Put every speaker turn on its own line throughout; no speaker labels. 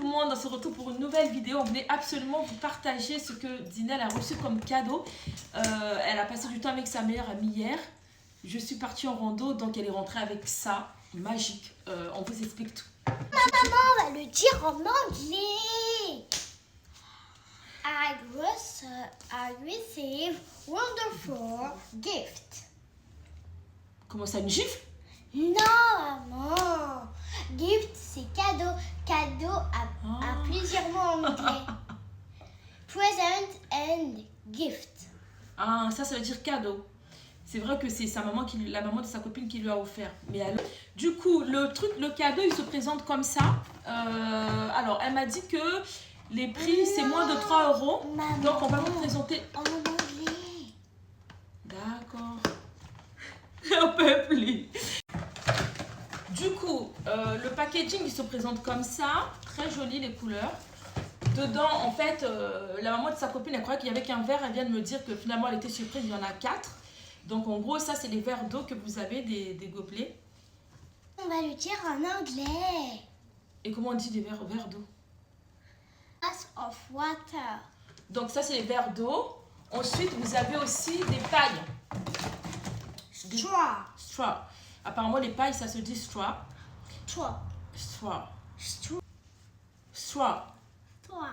monde, on se retrouve pour une nouvelle vidéo. On voulait absolument vous partager ce que Dinelle a reçu comme cadeau. Elle a passé du temps avec sa meilleure amie hier. Je suis partie en rando, donc elle est rentrée avec ça, magique. On vous explique tout.
Maman, on va le dire en anglais. I received wonderful gift.
Comment ça, une gifle?
Non, maman. Gift, c'est cadeau. Cadeau à plusieurs mots en anglais. Present and gift.
Ah, ça veut dire cadeau. C'est vrai que c'est sa maman la maman de sa copine qui lui a offert. Mais alors, du coup, le cadeau, il se présente comme ça. Alors, elle m'a dit que les prix, c'est moins de 3 €.
Maman,
donc, on va vous présenter.
en anglais.
D'accord. On peut plus. Du coup, le packaging, il se présente comme ça. Très joli, les couleurs. Dedans, en fait, la maman de sa copine, elle croyait qu'il y avait qu'un verre. Elle vient de me dire que finalement, elle était surprise, il y en a 4. Donc, en gros, ça, c'est les verres d'eau que vous avez, des gobelets.
On va le dire en anglais.
Et comment on dit des verres d'eau?
Glass of water.
Donc, ça, c'est les verres d'eau. Ensuite, vous avez aussi des pailles.
Straw.
Straw. Apparemment, les pailles, ça se dit straw.
Straw.
Straw.
Straw.
Straw.
Straw.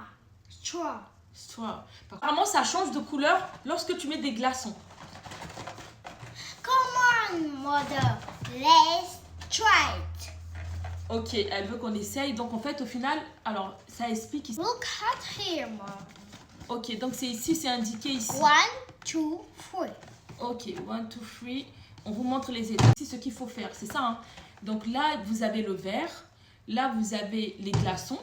Straw.
Straw. Apparemment, ça change de couleur lorsque tu mets des glaçons.
Come on, mother. Let's try it.
Ok, elle veut qu'on essaye. Donc, en fait, au final, alors, ça explique ici.
Look at here, mom.
Ok, donc c'est ici, c'est indiqué ici.
1, 2, 3.
Ok, 1, 2, 3. On vous montre les étapes. C'est ce qu'il faut faire, c'est ça. Hein? Donc là, vous avez le verre. Là, vous avez les glaçons.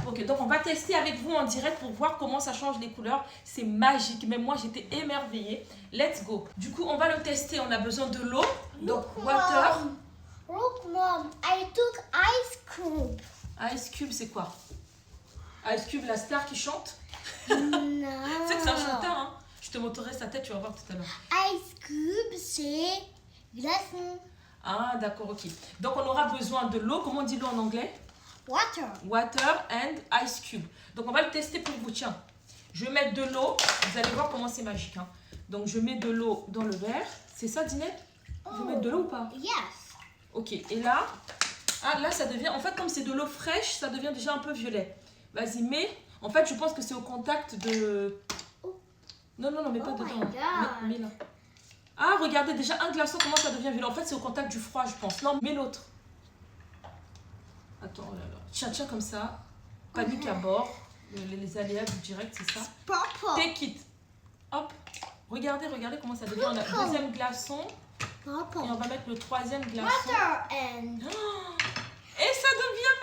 Ok, donc on va tester avec vous en direct pour voir comment ça change les couleurs. C'est magique. Même moi, j'étais émerveillée. Let's go. Du coup, on va le tester. On a besoin de l'eau. Donc, water.
Mom. Look, mom. I took ice cube.
Ice Cube, c'est quoi? Ice Cube, la star qui chante.
Non.
Tu sais que c'est un chanteur, hein? Je te montrerai sa tête, tu vas voir tout à l'heure.
Ice cube, c'est glaçon.
Ah, d'accord, ok. Donc, on aura besoin de l'eau. Comment on dit l'eau en anglais?
Water.
Water and Ice Cube. Donc, on va le tester pour vous. Tiens, je vais mettre de l'eau. Vous allez voir comment c'est magique. Hein. Donc, je mets de l'eau dans le verre. C'est ça, Dinette? Je vais mettre de l'eau ou pas?
Yes.
Ok, et là, là, ça devient... En fait, comme c'est de l'eau fraîche, ça devient déjà un peu violet. Vas-y, mets... En fait, je pense que c'est au contact de... Non, mets pas
Oh my
dedans.
God.
Mets là. Ah, regardez, déjà un glaçon, comment ça devient violet. En fait, c'est au contact du froid, je pense. Non, mets l'autre. Attends, oh là là. Tiens, comme ça. Panique à bord. Les aléas du direct, c'est ça.
Purple.
Take it. Hop. Regardez comment ça devient. On a le deuxième glaçon. Et
Purple.
on va mettre le troisième glaçon.
Water and
Et ça devient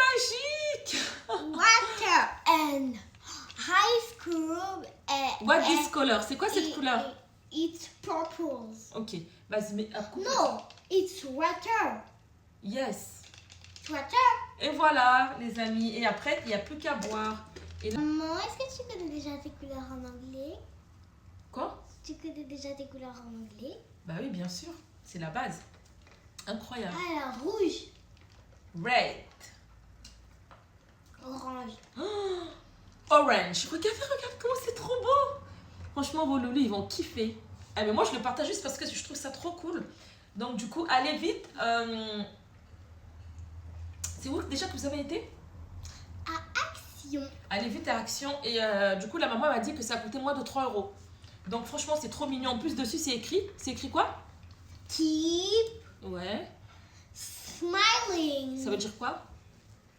magique.
water and ice cube and
What this color? C'est quoi cette couleur?
It's purple.
Ok, vas-y, mets à couper.
No, it's water.
Yes.
It's water.
Et voilà, les amis. Et après, il n'y a plus qu'à boire. Et là...
Maman, est-ce que tu connais déjà tes couleurs en anglais?
Quoi?
Tu connais déjà tes couleurs en anglais?
Bah oui, bien sûr. C'est la base. Incroyable.
Alors, rouge,
Red.
orange.
Oh, orange. Regarde comment c'est trop beau. Franchement, vos loulous, ils vont kiffer. Ah, mais moi, je le partage juste parce que je trouve ça trop cool. Donc, du coup, allez vite. C'est où déjà que vous avez été?
À Action.
Allez vite à Action. Et du coup, la maman m'a dit que ça coûtait moins de 3 €. Donc, franchement, c'est trop mignon. En plus, dessus, c'est écrit. C'est écrit quoi?
Keep
Ouais.
smiling.
Ça veut dire quoi?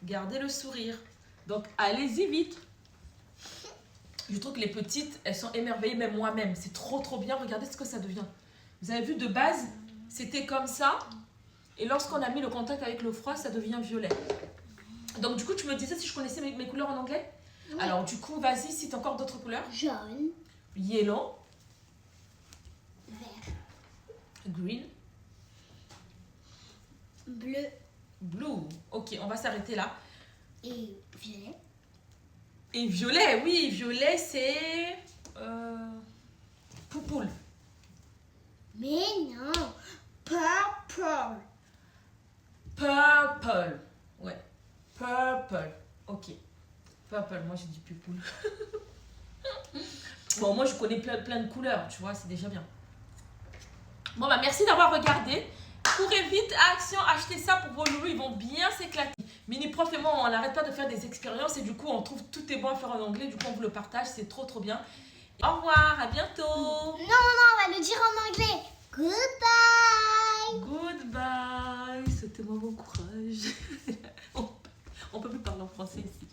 Gardez le sourire. Donc, allez-y vite. Je trouve que les petites, elles sont émerveillées, même moi-même. C'est trop bien. Regardez ce que ça devient. Vous avez vu, de base, c'était comme ça. Et lorsqu'on a mis le contact avec le froid, ça devient violet. Donc, du coup, tu me disais si je connaissais mes couleurs en anglais?
Oui.
Alors, du coup, vas-y, cite encore d'autres couleurs.
Jaune,
Yellow,
vert,
green,
bleu
blue. Ok, on va s'arrêter là.
et violet.
Et violet, oui, violet, c'est... Poupoule.
Mais non, purple.
Purple. Ouais. Purple. Ok. Purple, moi j'ai dit people. Bon, moi je connais plein de couleurs, tu vois, c'est déjà bien. Bon, bah merci d'avoir regardé. Courez vite à Action, achetez ça pour vos loulous, ils vont bien s'éclater. Mini Prof et moi, on n'arrête pas de faire des expériences et du coup, on trouve tout est bon à faire en anglais. Du coup, on vous le partage, c'est trop bien. Au revoir, à bientôt.
Non, on va le dire en anglais. Goodbye.
Goodbye. Souhaitez-moi bon courage. On peut plus parler en français ici.